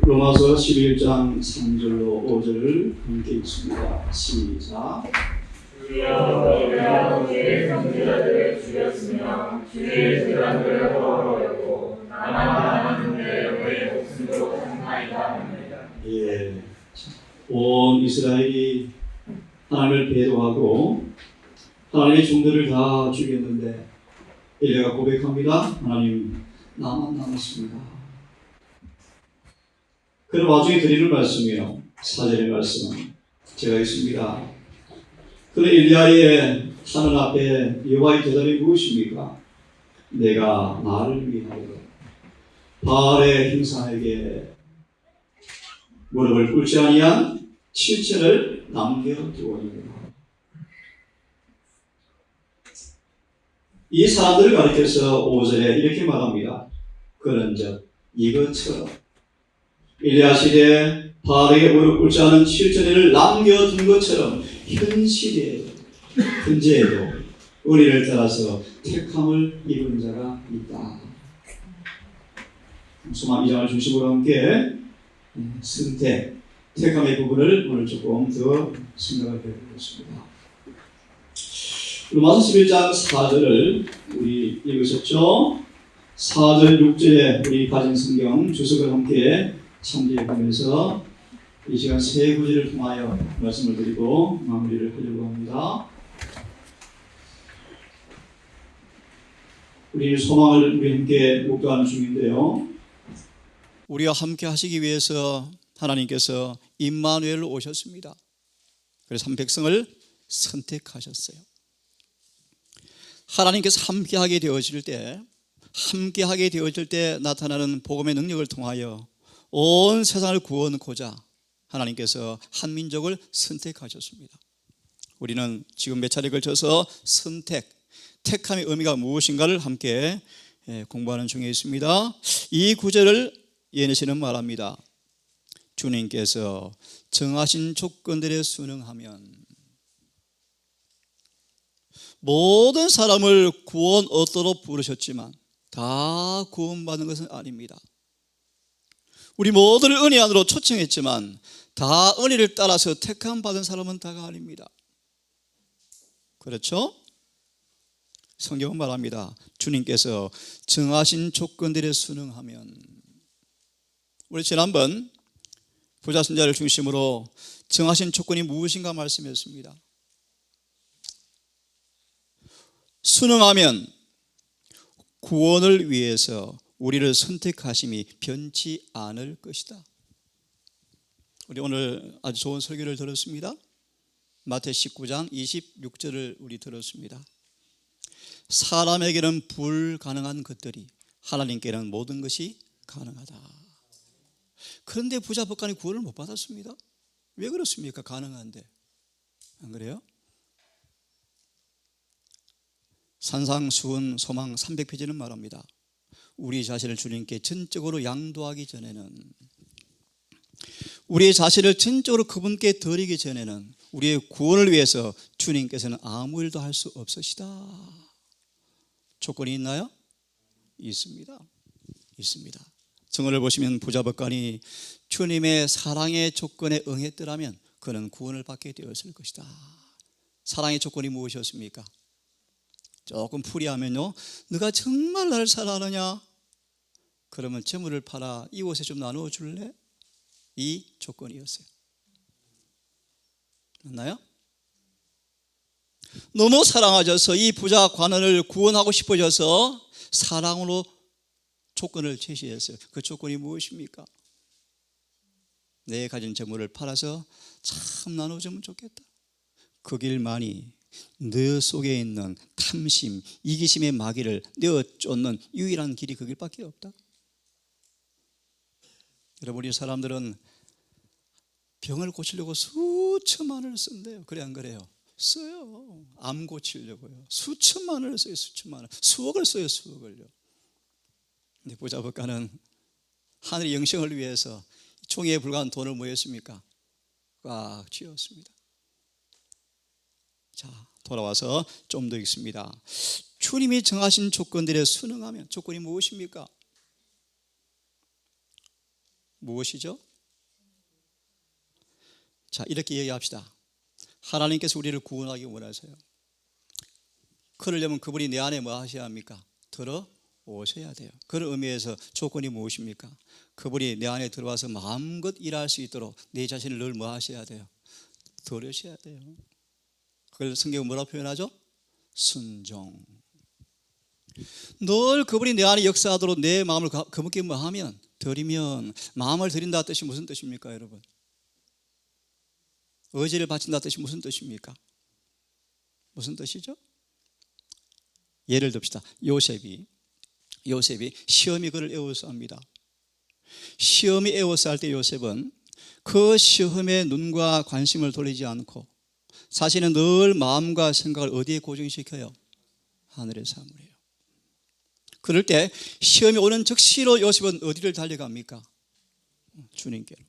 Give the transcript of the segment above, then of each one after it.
로마서 11장 3절로 5절을 함께 읽습니다. 시작. 주여 우리가 주의 선지자들을 죽였으며 주의 제자들을 허물었고 나만 남았는데 왜 목숨으로 산나이다. 예, 온 이스라엘이 하나님을 배도하고 하나님의 종들을 다 죽였는데 엘리야가 고백합니다. 하나님, 나만 남았습니다. 그런 와중에 드리는 말씀이요, 4절의 말씀은 제가 있습니다. 그런 엘리야의 하늘 앞에 여호와의 대답이 무엇입니까? 내가 나를 위하여 바알의 형상에게 무릎을 꿇지 아니한 7천을 남겨두었느니라. 이 사람들을 가리켜서 5절에 이렇게 말합니다. 그런즉 이것처럼 엘리야 시대에 바알에게 무릎 꿇지 않은 7천을 남겨둔 것처럼 현재에도 우리를 따라서 택함을 입은 자가 있다. 소망 2장을 중심으로 함께 선택, 택함의 부분을 오늘 조금 더 생각을 해보겠습니다. 로마서 11장 4절을 우리 읽으셨죠? 4절, 6절에 우리 가진 성경 주석을 함께 참조해 보면서 이 시간 세 구절을 통하여 말씀을 드리고 마무리를 하려고 합니다. 우리 소망을 우리 함께 묵도하는 중인데요. 우리와 함께 하시기 위해서 하나님께서 임마누엘로 오셨습니다. 그래서 한 백성을 선택하셨어요. 하나님께서 함께하게 되어질 때 나타나는 복음의 능력을 통하여 온 세상을 구원하고자 하나님께서 한 민족을 선택하셨습니다. 우리는 지금 몇 차례에 걸쳐서 택함의 의미가 무엇인가를 함께 공부하는 중에 있습니다. 이 구절을 예내시는 말합니다. 주님께서 정하신 조건들에 순응하면 모든 사람을 구원 얻도록 부르셨지만 다 구원받는 것은 아닙니다. 우리 모두를 은혜 안으로 초청했지만 다 은혜를 따라서 택함 받은 사람은 다가 아닙니다. 그렇죠? 성경은 말합니다. 주님께서 정하신 조건들에 순응하면, 우리 지난번 부자선자를 중심으로 정하신 조건이 무엇인가 말씀했습니다. 순응하면 구원을 위해서 우리를 선택하심이 변치 않을 것이다. 우리 오늘 아주 좋은 설교를 들었습니다. 마태 19장 26절을 우리 들었습니다. 사람에게는 불가능한 것들이 하나님께는 모든 것이 가능하다. 그런데 부자 법관이 구원을 못 받았습니다. 왜 그렇습니까? 가능한데. 안 그래요? 산상수훈 소망 300페이지는 말합니다. 우리 자신을 주님께 전적으로 양도하기 전에는, 우리의 자신을 전적으로 그분께 드리기 전에는 우리의 구원을 위해서 주님께서는 아무 일도 할 수 없으시다. 조건이 있나요? 있습니다. 정언을 보시면 부자 법관이 주님의 사랑의 조건에 응했더라면 그는 구원을 받게 되었을 것이다. 사랑의 조건이 무엇이었습니까? 조금 풀이하면요, 너가 정말 나를 사랑하느냐? 그러면 재물을 팔아 이웃에 좀 나누어 줄래? 이 조건이었어요. 맞나요? 너무 사랑하셔서 이 부자 관원을 구원하고 싶어져서 사랑으로 조건을 제시했어요. 그 조건이 무엇입니까? 내 가진 재물을 팔아서 참 나눠주면 좋겠다. 그 길만이 너 속에 있는 탐심, 이기심의 마귀를 내어 쫓는 유일한 길이 그 길밖에 없다. 여러분, 우리 사람들은 병을 고치려고 수천만 원을 쓴대요. 그래 안 그래요? 써요. 암 고치려고요. 수천만 원을 써요. 수천만 원. 수억을 써요. 수억을요. 근데 부자 법관은 하늘의 영생을 위해서 종이에 불과한 돈을 뭐 했습니까? 꽉 쥐었습니다. 자, 돌아와서 좀 더 읽습니다. 주님이 정하신 조건들에 순응하면, 조건이 무엇입니까? 무엇이죠? 자, 이렇게 얘기합시다. 하나님께서 우리를 구원하기 원하세요. 그러려면 그분이 내 안에 뭐 하셔야 합니까? 들어오셔야 돼요. 그런 의미에서 조건이 무엇입니까? 그분이 내 안에 들어와서 마음껏 일할 수 있도록 내 자신을 늘 뭐 하셔야 돼요? 들으셔야 돼요. 그걸 성경은 뭐라고 표현하죠? 순종. 늘 그분이 내 안에 역사하도록 내 마음을 그분께 뭐 하면, 드리면, 마음을 드린다 뜻이 무슨 뜻입니까, 여러분? 의지를 바친다 뜻이 무슨 뜻입니까? 무슨 뜻이죠? 예를 듭시다. 요셉이 시험이 그를 애워서 합니다. 시험이 애워서 할 때 요셉은 그 시험에 눈과 관심을 돌리지 않고 사실은 늘 마음과 생각을 어디에 고정시켜요? 하늘에 사물해요. 그럴 때 시험이 오는 즉시로 요셉은 어디를 달려갑니까? 주님께로.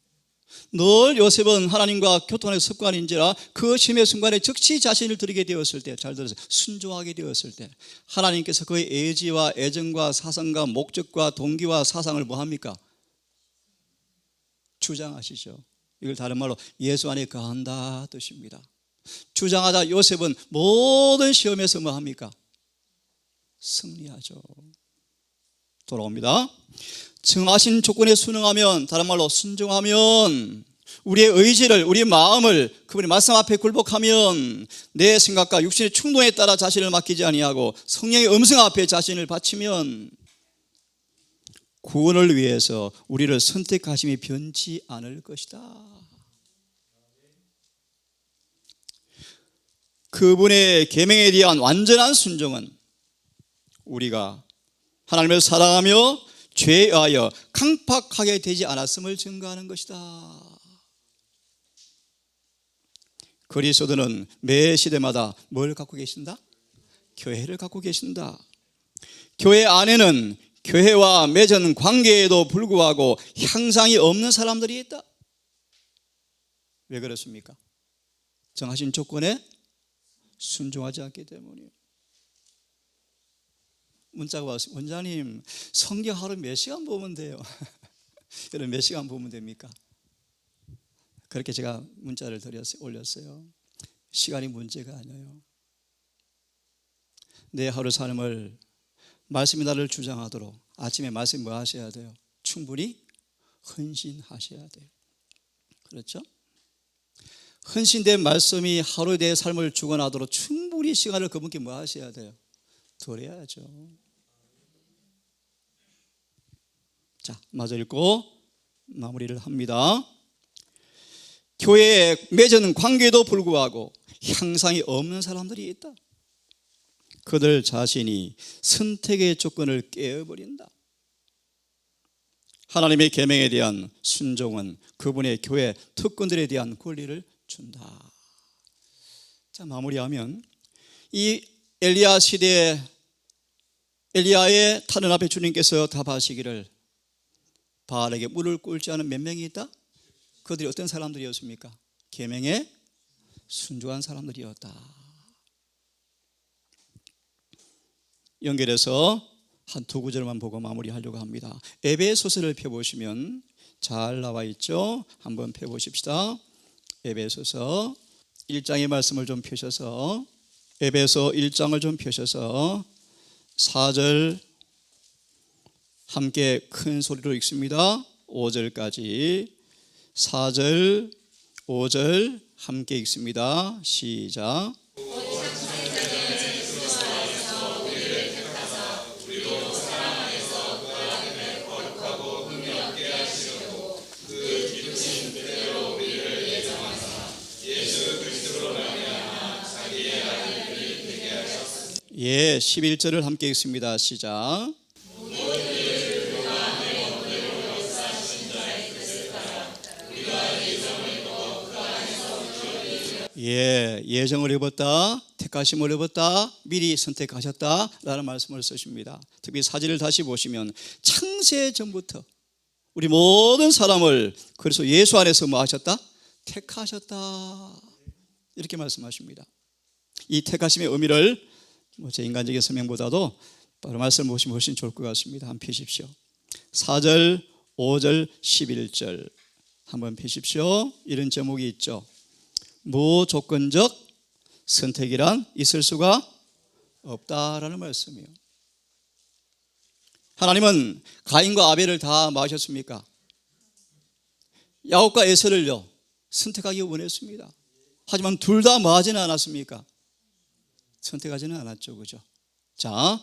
늘 요셉은 하나님과 교통하는 습관인지라 그 시험의 순간에 즉시 자신을 드리게 되었을 때, 잘 들으세요, 순종하게 되었을 때 하나님께서 그의 의지와 애정과 사상과 목적과 동기와 사상을 뭐합니까? 주장하시죠. 이걸 다른 말로 예수 안에 거한다 뜻입니다. 주장하자 요셉은 모든 시험에서 뭐합니까? 승리하죠. 돌아옵니다. 정하신 조건에 순응하면, 다른 말로 순종하면, 우리의 의지를, 우리의 마음을 그분의 말씀 앞에 굴복하면, 내 생각과 육신의 충동에 따라 자신을 맡기지 아니하고 성령의 음성 앞에 자신을 바치면 구원을 위해서 우리를 선택하심이 변치 않을 것이다. 그분의 계명에 대한 완전한 순종은 우리가 하나님을 사랑하며 죄에 의하여 강팍하게 되지 않았음을 증거하는 것이다. 그리스도는 매 시대마다 뭘 갖고 계신다? 교회를 갖고 계신다. 교회 안에는 교회와 맺은 관계에도 불구하고 향상이 없는 사람들이 있다. 왜 그렇습니까? 정하신 조건에 순종하지 않기 때문이에요. 문자가 왔어요. 원장님, 성경 하루 몇 시간 보면 돼요? 여러분, 몇 시간 보면 됩니까? 그렇게 제가 문자를 올렸어요. 시간이 문제가 아니에요. 내 하루 삶을 말씀이 나를 주장하도록 아침에 말씀 뭐 하셔야 돼요? 충분히 헌신하셔야 돼요. 그렇죠? 헌신된 말씀이 하루에 내 삶을 주관하도록 충분히 시간을 그분께 뭐 하셔야 돼요? 드려야죠. 자, 마저 읽고 마무리를 합니다. 교회에 맺은 관계도 불구하고 향상이 없는 사람들이 있다. 그들 자신이 선택의 조건을 깨어버린다. 하나님의 계명에 대한 순종은 그분의 교회 특권들에 대한 권리를 준다. 자, 마무리하면 이 엘리야 시대에 엘리야의 탄원 앞에 주님께서 답하시기를 바알에게 물을 꿇지 않은 몇 명이 있다? 그들이 어떤 사람들이었습니까? 계명에 순종한 사람들이었다. 연결해서 한 두 구절만 보고 마무리하려고 합니다. 에베소서를 펴보시면 잘 나와 있죠? 한번 펴보십시다. 에베소서 1장의 말씀을 좀 펴셔서, 에베소 1장을 좀 펴셔서 4절 함께 큰 소리로 읽습니다. 5절까지 4절 5절 함께 읽습니다. 시작. 예, 11절을 함께 읽습니다. 시작. 예, 예정을 입었다, 택하심을 입었다, 미리 선택하셨다 라는 말씀을 쓰십니다. 특히 사진을 다시 보시면 창세 전부터 우리 모든 사람을 그래서 예수 안에서 뭐 하셨다? 택하셨다, 이렇게 말씀하십니다. 이 택하심의 의미를 제 인간적인 설명보다도 바로 말씀을 보시면 훨씬 좋을 것 같습니다. 한번 펴십시오. 4절 5절 11절 한번 펴십시오. 이런 제목이 있죠. 무조건적 선택이란 있을 수가 없다라는 말씀이에요. 하나님은 가인과 아벨을 다 마셨습니까? 야곱과 에서를요 선택하기 원했습니다. 하지만 둘 다 마지는 않았습니까? 선택하지는 않았죠. 그죠? 자,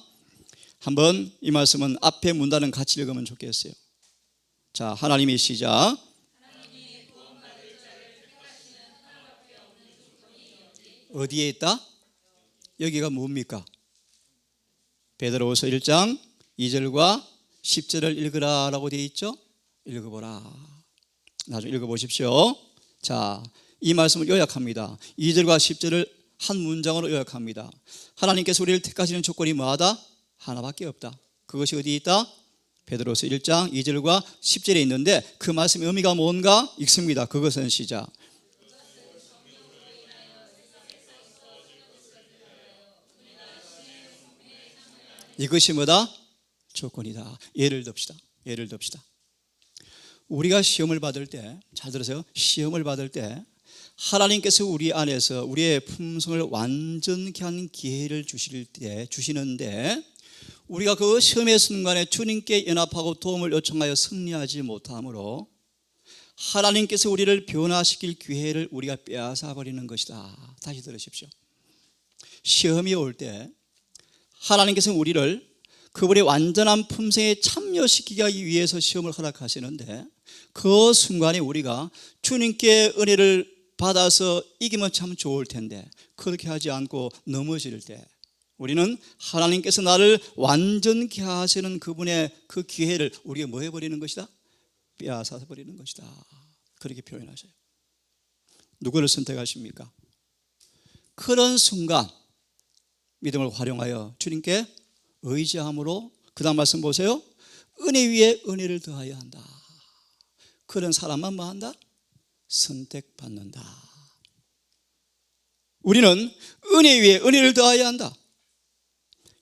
한번 이 말씀은 앞에 문단은 같이 읽으면 좋겠어요. 자, 하나님의 시작. 어디에 있다? 여기가 뭡니까? 베드로후서 1장 2절과 10절을 읽으라 라고 되어 있죠? 읽어보라. 나중에 읽어보십시오. 자, 이 말씀을 요약합니다. 2절과 10절을 한 문장으로 요약합니다. 하나님께서 우리를 택하시는 조건이 뭐하다? 하나밖에 없다. 그것이 어디에 있다? 베드로서 1장 2절과 10절에 있는데 그 말씀의 의미가 뭔가 읽습니다. 그것은 시작. 이것이 뭐다? 조건이다. 예를 듭시다. 우리가 시험을 받을 때, 잘 들으세요. 시험을 받을 때 하나님께서 우리 안에서 우리의 품성을 완전케 하는 기회를 주시는데 우리가 그 시험의 순간에 주님께 연합하고 도움을 요청하여 승리하지 못하므로 하나님께서 우리를 변화시킬 기회를 우리가 빼앗아 버리는 것이다. 다시 들으십시오. 시험이 올 때 하나님께서 우리를 그분의 완전한 품성에 참여시키기 위해서 시험을 허락하시는데 그 순간에 우리가 주님께 은혜를 받아서 이기면 참 좋을 텐데 그렇게 하지 않고 넘어질 때 우리는 하나님께서 나를 완전케 하시는 그분의 그 기회를 우리가 뭐 해버리는 것이다? 빼앗아 버리는 것이다. 그렇게 표현하셔요. 누구를 선택하십니까? 그런 순간 믿음을 활용하여 주님께 의지함으로 그 다음 말씀 보세요. 은혜 위에 은혜를 더하여 한다. 그런 사람만 뭐 한다? 선택받는다. 우리는 은혜 위에 은혜를 더하여 한다.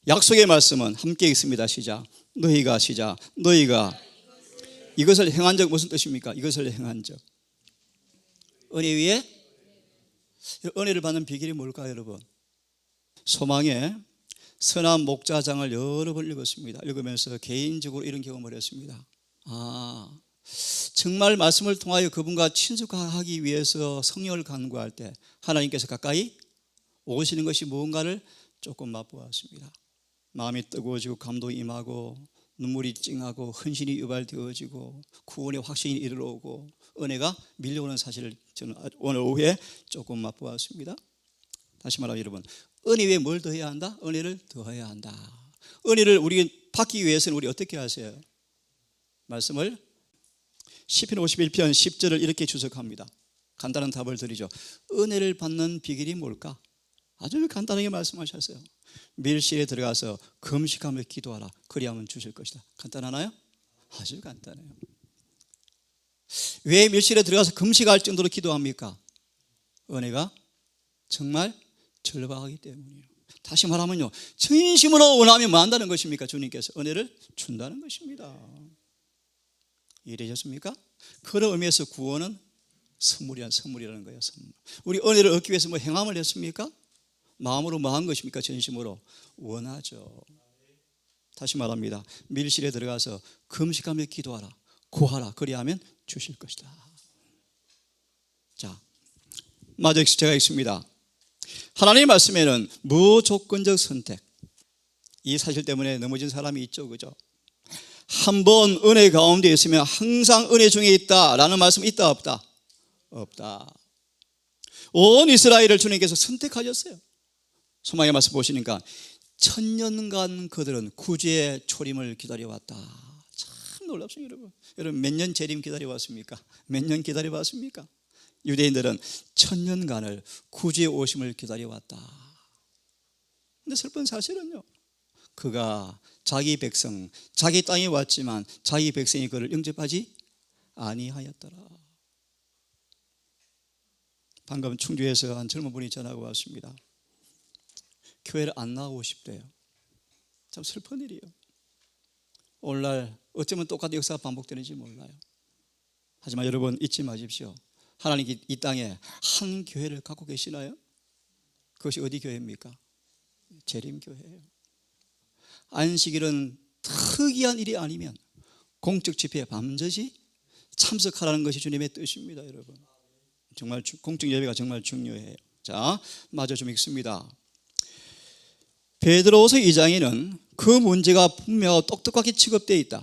약속의 말씀은 함께 읽습니다. 시작. 너희가 이것을 행한 적 무슨 뜻입니까? 이것을 행한 적. 은혜 위에 은혜를 받는 비결이 뭘까요, 여러분? 소망의 선한 목자장을 여러 번 읽었습니다. 읽으면서 개인적으로 이런 경험을 했습니다. 정말 말씀을 통하여 그분과 친숙하기 위해서 성령을 간구할 때 하나님께서 가까이 오시는 것이 무언가를 조금 맛보았습니다. 마음이 뜨거워지고 감동이 임하고 눈물이 찡하고 헌신이 유발되어지고 구원의 확신이 이르러오고 은혜가 밀려오는 사실을 저는 오늘 오후에 조금 맛보았습니다. 다시 말하면 여러분, 은혜 위에 뭘 더해야 한다? 은혜를 더해야 한다. 은혜를 우리 받기 위해서는 우리 어떻게 하세요? 말씀을 시편 51편 10절을 이렇게 주석합니다. 간단한 답을 드리죠. 은혜를 받는 비결이 뭘까? 아주 간단하게 말씀하셨어요. 밀실에 들어가서 금식하며 기도하라. 그리하면 주실 것이다. 간단하나요? 아주 간단해요. 왜 밀실에 들어가서 금식할 정도로 기도합니까? 은혜가 정말 절박하기 때문이에요. 다시 말하면요, 진심으로 원하면 뭐 한다는 것입니까? 주님께서 은혜를 준다는 것입니다. 이해되셨습니까? 그런 의미에서 구원은 선물이라는 거예요. 선물. 우리 은혜를 얻기 위해서 뭐 행함을 했습니까? 마음으로 뭐 한 것입니까? 진심으로 원하죠. 다시 말합니다. 밀실에 들어가서 금식하며 기도하라. 구하라. 그리하면 주실 것이다. 자, 마저 제가 읽습니다. 하나님의 말씀에는 무조건적 선택, 이 사실 때문에 넘어진 사람이 있죠. 그죠? 한번 은혜 가운데 있으면 항상 은혜 중에 있다라는 말씀 있다 없다? 없다. 온 이스라엘을 주님께서 선택하셨어요. 소망의 말씀 보시니까 천년간 그들은 구주의 초림을 기다려왔다. 참 놀랍습니다. 여러분. 여러분 몇 년 재림 기다려왔습니까? 몇 년 기다려왔습니까? 유대인들은 천년간을 구주의 오심을 기다려왔다. 근데 슬픈 사실은요, 그가 자기 백성, 자기 땅에 왔지만 자기 백성이 그를 영접하지 아니하였더라. 방금 충주에서 한 젊은 분이 전화가 왔습니다. 교회를 안 나오고 싶대요. 참 슬픈 일이에요. 오늘날 어쩌면 똑같은 역사가 반복되는지 몰라요. 하지만 여러분 잊지 마십시오. 하나님 이 땅에 한 교회를 갖고 계시나요? 그것이 어디 교회입니까? 재림교회예요. 안식일은 특이한 일이 아니면 공적 집회에 밤낮이 참석하라는 것이 주님의 뜻입니다. 여러분 정말 공적 예배가 정말 중요해요. 자, 마저 좀 읽습니다. 베드로후서 2장에는 그 문제가 분명하고 똑똑하게 취급되어 있다.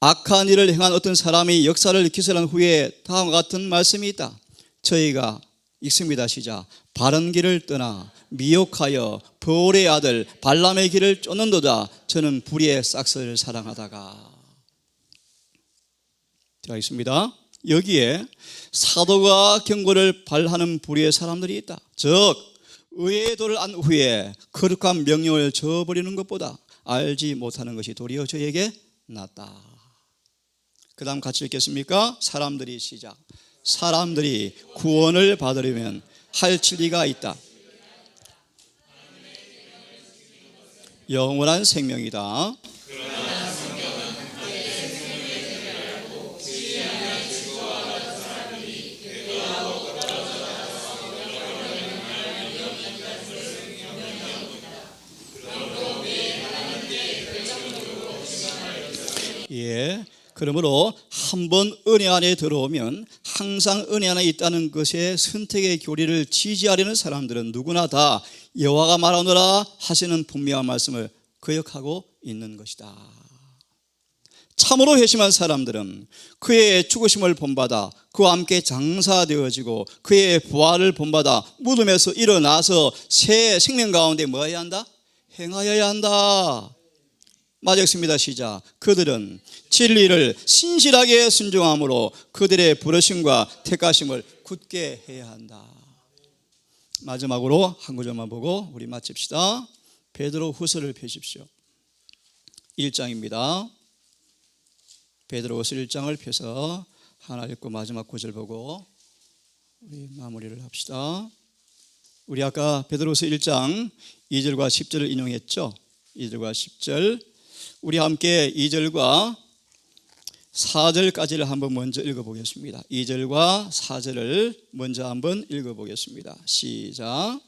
악한 일을 행한 어떤 사람이 역사를 기술한 후에 다음과 같은 말씀이 있다. 저희가 읽습니다. 시작. 바른 길을 떠나 미혹하여 버올의 아들 발람의 길을 쫓는도다. 저는 불의의 싹스를 사랑하다가. 자, 있습니다. 여기에 사도가 경고를 발하는 불의의 사람들이 있다. 즉 의의 도를 안 후에 거룩한 명령을 저버리는 것보다 알지 못하는 것이 도리어 저에게 낫다. 그 다음 같이 읽겠습니까? 사람들이 시작. 사람들이 구원을 받으려면 할 진리가 있다. 영원한 생명이다. 예, 그러므로 한번 은혜 안에 들어오면 항상 은혜 안에 있다는 것에 선택의 교리를 지지하려는 사람들은 누구나 다 여호와가 말하노라 하시는 분명한 말씀을 거역하고 있는 것이다. 참으로 회심한 사람들은 그의 죽으심을 본받아 그와 함께 장사되어지고 그의 부활을 본받아 무덤에서 일어나서 새 생명 가운데 뭐 해야 한다? 행하여야 한다. 맞았습니다. 시작. 그들은 진리를 신실하게 순종함으로 그들의 부르심과 택하심을 굳게 해야 한다. 마지막으로 한 구절만 보고 우리 마칩시다. 베드로후서를 펴십시오. 1장입니다. 베드로후서 1장을 펴서 하나 읽고 마지막 구절 보고 우리 마무리를 합시다. 우리 아까 베드로후서 1장 2절과 10절을 인용했죠. 2절과 10절. 우리 함께 2절과 4절까지를 한번 먼저 읽어보겠습니다. 2절과 4절을 먼저 한번 읽어보겠습니다. 시작.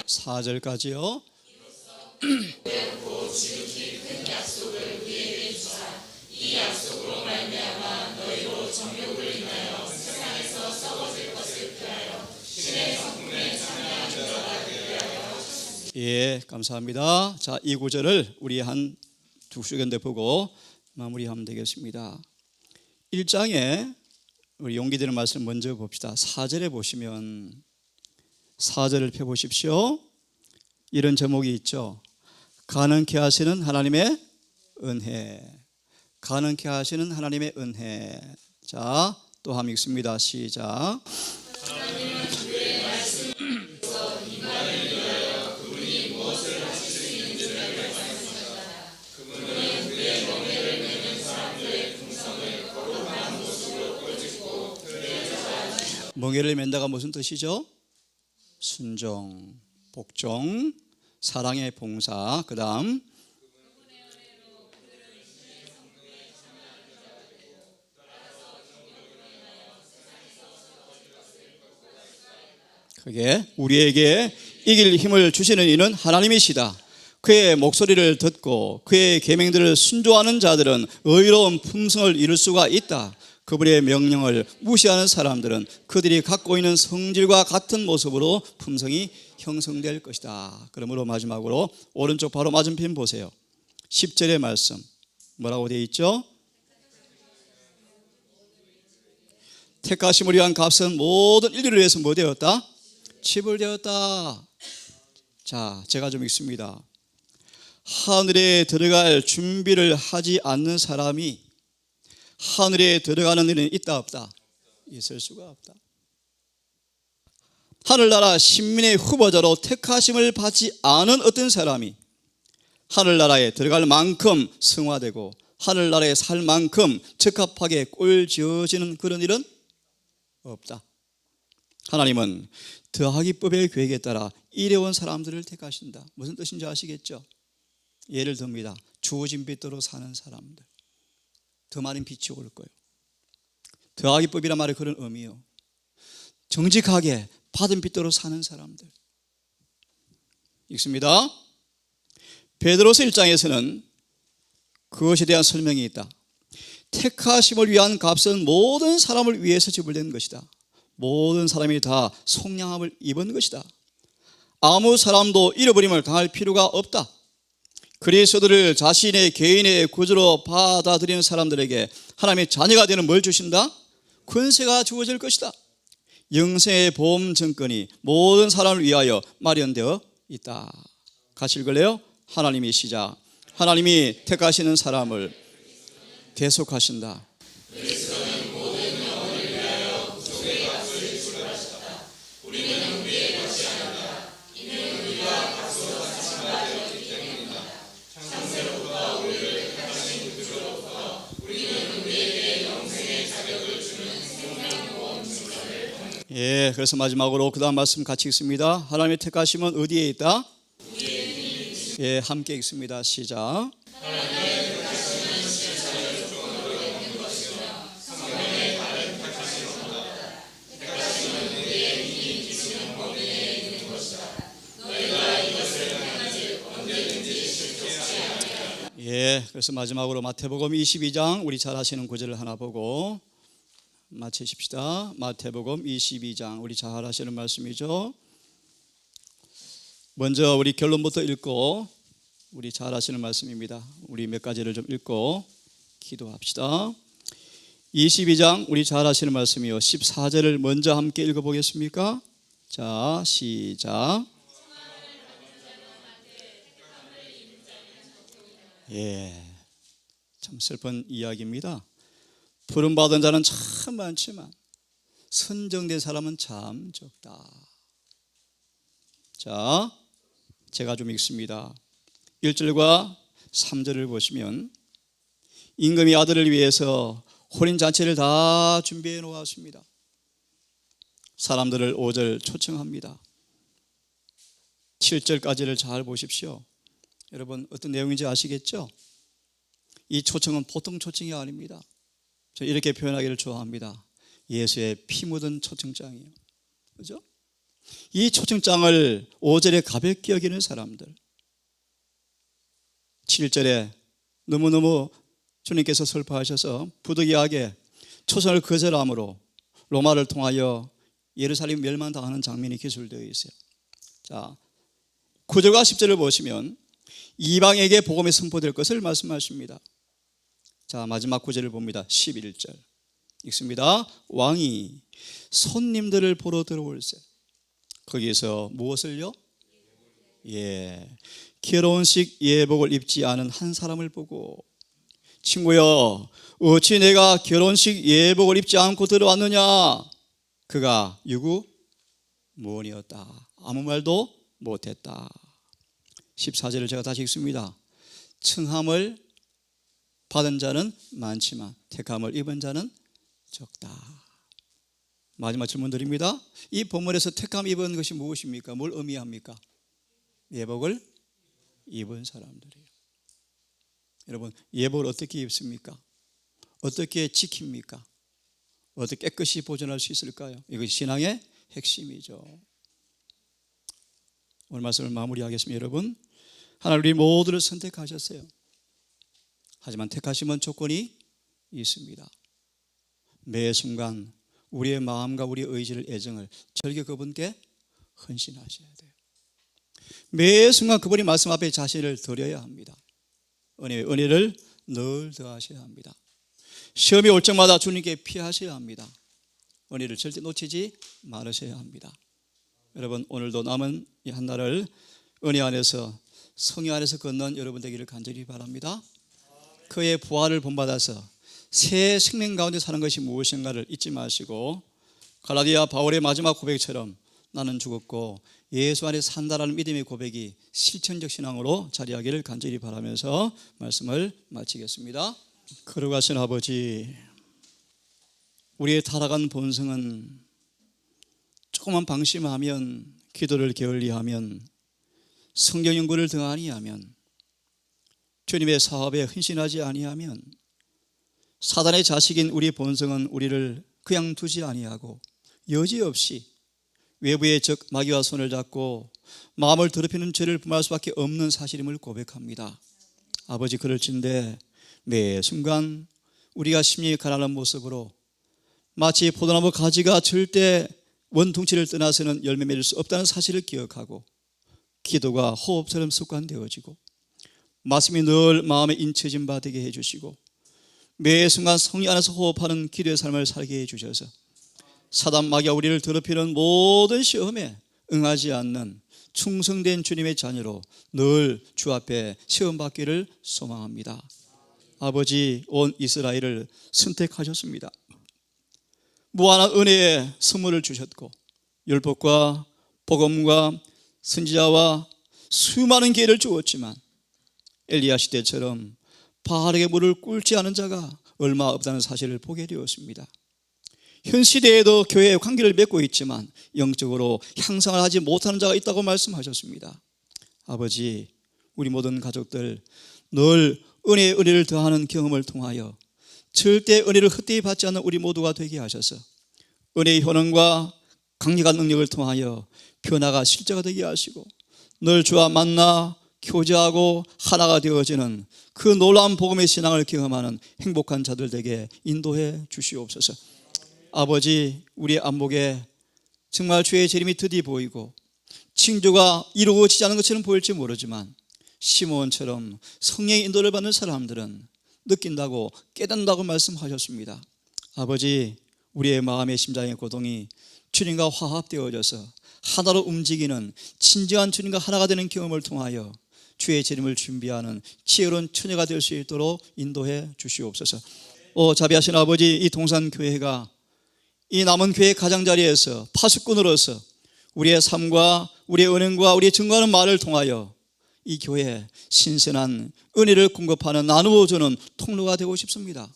사 절까지요. 예, 감사합니다. 자, 이 구절을 우리 한 두 시간 더 보고 마무리하면 되겠습니다. 1장에 우리 용기 되는 말씀 먼저 봅시다. 4절에 보시면 4절을 펴보십시오. 이런 제목이 있죠. 가능케 하시는 하나님의 은혜. 가능케 하시는 하나님의 은혜. 자, 또 한번 읽습니다. 시작. 멍에를 맨다가 무슨 뜻이죠? 순종, 복종, 사랑의 봉사. 그 다음 그게 우리에게 이길 힘을 주시는 이는 하나님이시다. 그의 목소리를 듣고 그의 계명들을 순종하는 자들은 의로운 품성을 이룰 수가 있다. 그분의 명령을 무시하는 사람들은 그들이 갖고 있는 성질과 같은 모습으로 품성이 형성될 것이다. 그러므로 마지막으로 오른쪽 바로 맞은편 보세요. 10절의 말씀 뭐라고 되어 있죠? 택하심을 위한 값은 모든 인류를 위해서 뭐 되었다? 치불되었다. 자, 제가 좀 읽습니다. 하늘에 들어갈 준비를 하지 않는 사람이 하늘에 들어가는 일은 있다 없다? 있을 수가 없다. 하늘나라 신민의 후보자로 택하심을 받지 않은 어떤 사람이 하늘나라에 들어갈 만큼 성화되고 하늘나라에 살 만큼 적합하게 꼴 지어지는 그런 일은 없다. 하나님은 더하기법의 계획에 따라 일해온 사람들을 택하신다. 무슨 뜻인지 아시겠죠? 예를 듭니다. 주어진 빛대로 사는 사람들, 더 많은 빛이 올 거예요. 더하기법이란 말이 그런 의미요. 정직하게 받은 빛대로 사는 사람들 읽습니다. 베드로서 1장에서는 그것에 대한 설명이 있다. 택하심을 위한 값은 모든 사람을 위해서 지불된 것이다. 모든 사람이 다 속량함을 입은 것이다. 아무 사람도 잃어버림을 당할 필요가 없다. 그리스도를 자신의 개인의 구주로 받아들이는 사람들에게 하나님의 자녀가 되는 뭘 주신다? 권세가 주어질 것이다. 영생의 보험 증권이 모든 사람을 위하여 마련되어 있다. 같이 읽을래요? 하나님이 시작. 하나님이 택하시는 사람을 대속하신다. 예, 그래서 마지막으로 그 다음 말씀 같이 읽습니다. 하나님의 택하심은 어디에 있다? 예, 함께 읽습니다. 시작. 예, 그래서 마지막으로 마태복음 22장 우리 잘 아시는 구절을 하나 보고 마치십시다. 마태복음 22장 우리 잘 아시는 말씀이죠. 먼저 우리 결론부터 읽고 우리 잘 아시는 말씀입니다. 우리 몇 가지를 좀 읽고 기도합시다. 22장 우리 잘 아시는 말씀이요. 14절을 먼저 함께 읽어보겠습니까? 자, 시작. 예, 참 슬픈 이야기입니다. 부름받은 자는 참 많지만 선정된 사람은 참 적다. 자, 제가 좀 읽습니다. 1절과 3절을 보시면 임금이 아들을 위해서 혼인잔치를 다 준비해 놓았습니다. 사람들을 5절 초청합니다. 7절까지를 잘 보십시오. 여러분 어떤 내용인지 아시겠죠? 이 초청은 보통 초청이 아닙니다. 저 이렇게 표현하기를 좋아합니다. 예수의 피 묻은 초청장이에요. 그죠? 이 초청장을 5절에 가볍게 여기는 사람들, 7절에 너무너무 주님께서 슬퍼하셔서 부득이하게 초청을 거절함으로 로마를 통하여 예루살렘 멸망당하는 장면이 기술되어 있어요. 자, 9절과 10절을 보시면 이방에게 복음이 선포될 것을 말씀하십니다. 자, 마지막 9절을 봅니다. 11절 읽습니다. 왕이 손님들을 보러 들어올세. 거기에서 무엇을요? 예, 결혼식 예복을 입지 않은 한 사람을 보고 친구여, 어찌 내가 결혼식 예복을 입지 않고 들어왔느냐? 그가 유구무원이었다. 아무 말도 못했다. 14절을 제가 다시 읽습니다. 청함을 받은 자는 많지만 택함을 입은 자는 적다. 마지막 질문 드립니다. 이 본문에서 택함 입은 것이 무엇입니까? 뭘 의미합니까? 예복을 입은 사람들이에요. 여러분, 예복을 어떻게 입습니까? 어떻게 지킵니까? 어떻게 깨끗이 보존할 수 있을까요? 이것이 신앙의 핵심이죠. 오늘 말씀을 마무리하겠습니다. 여러분, 하나님 우리 모두를 선택하셨어요. 하지만 택하심은 조건이 있습니다. 매 순간 우리의 마음과 우리의 의지를, 애정을 절개 그분께 헌신하셔야 돼요. 매 순간 그분이 말씀 앞에 자신을 드려야 합니다. 은혜를 늘 더하셔야 합니다. 시험이 올 적마다 주님께 피하셔야 합니다. 은혜를 절대 놓치지 말으셔야 합니다. 여러분, 오늘도 남은 이 한 날을 은혜 안에서 성령 안에서 걷는 여러분 되기를 간절히 바랍니다. 그의 부활을 본받아서 새 생명 가운데 사는 것이 무엇인가를 잊지 마시고 갈라디아 바울의 마지막 고백처럼 나는 죽었고 예수 안에 산다라는 믿음의 고백이 실천적 신앙으로 자리하기를 간절히 바라면서 말씀을 마치겠습니다. 걸어가신 아버지, 우리의 타락한 본성은 조금만 방심하면, 기도를 게을리하면, 성경 연구를 더 아니하면, 주님의 사업에 헌신하지 아니하면 사단의 자식인 우리 본성은 우리를 그냥 두지 아니하고 여지없이 외부의 적 마귀와 손을 잡고 마음을 더럽히는 죄를 범할 수밖에 없는 사실임을 고백합니다. 아버지, 그럴진데 매 순간 우리가 심령이 가난한 모습으로 마치 포도나무 가지가 절대 원통치를 떠나서는 열매 맺을 수 없다는 사실을 기억하고 기도가 호흡처럼 습관되어지고 말씀이 늘 마음에 인쳐진 바 되게 해주시고 매 순간 성령 안에서 호흡하는 기도의 삶을 살게 해주셔서 사단 마귀가 우리를 더럽히는 모든 시험에 응하지 않는 충성된 주님의 자녀로 늘 주 앞에 시험받기를 소망합니다. 아버지, 온 이스라엘을 선택하셨습니다. 무한한 은혜의 선물을 주셨고 율법과 복음과 선지자와 수많은 기회를 주었지만 엘리야 시대처럼 바르게 물을 꿇지 않은 자가 얼마 없다는 사실을 보게 되었습니다. 현 시대에도 교회에 관계를 맺고 있지만 영적으로 향상을 하지 못하는 자가 있다고 말씀하셨습니다. 아버지, 우리 모든 가족들 늘 은혜의 은혜를 더하는 경험을 통하여 절대 은혜를 헛되이 받지 않는 우리 모두가 되게 하셔서 은혜의 효능과 강력한 능력을 통하여 변화가 실제가 되게 하시고 늘 주와 만나 교제하고 하나가 되어지는 그 놀라운 복음의 신앙을 경험하는 행복한 자들 되게 인도해 주시옵소서. 아버지, 우리의 안목에 정말 주의 재림이 드디 보이고 징조가 이루어지지 않은 것처럼 보일지 모르지만 시몬처럼 성령의 인도를 받는 사람들은 느낀다고 깨닫는다고 말씀하셨습니다. 아버지, 우리의 마음의 심장의 고동이 주님과 화합되어져서 하나로 움직이는 진정한 주님과 하나가 되는 경험을 통하여 주의 재림을 준비하는 지혜로운 처녀가 될 수 있도록 인도해 주시옵소서. 자비하신 아버지, 이 동산교회가 이 남은 교회 가장자리에서 파수꾼으로서 우리의 삶과 우리의 은행과 우리의 증거하는 말을 통하여 이 교회에 신선한 은혜를 공급하는 나누어주는 통로가 되고 싶습니다.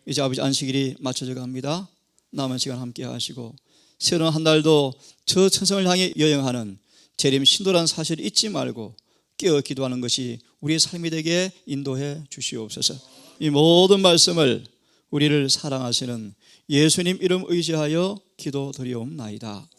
이제 아버지 안식일이 맞춰져 갑니다. 남은 시간 함께 하시고 새로운 한 달도 저 천성을 향해 여행하는 재림 신도라는 사실을 잊지 말고 깨어 기도하는 것이 우리의 삶이 되게 인도해 주시옵소서. 이 모든 말씀을 우리를 사랑하시는 예수님 이름 의지하여 기도드리옵나이다.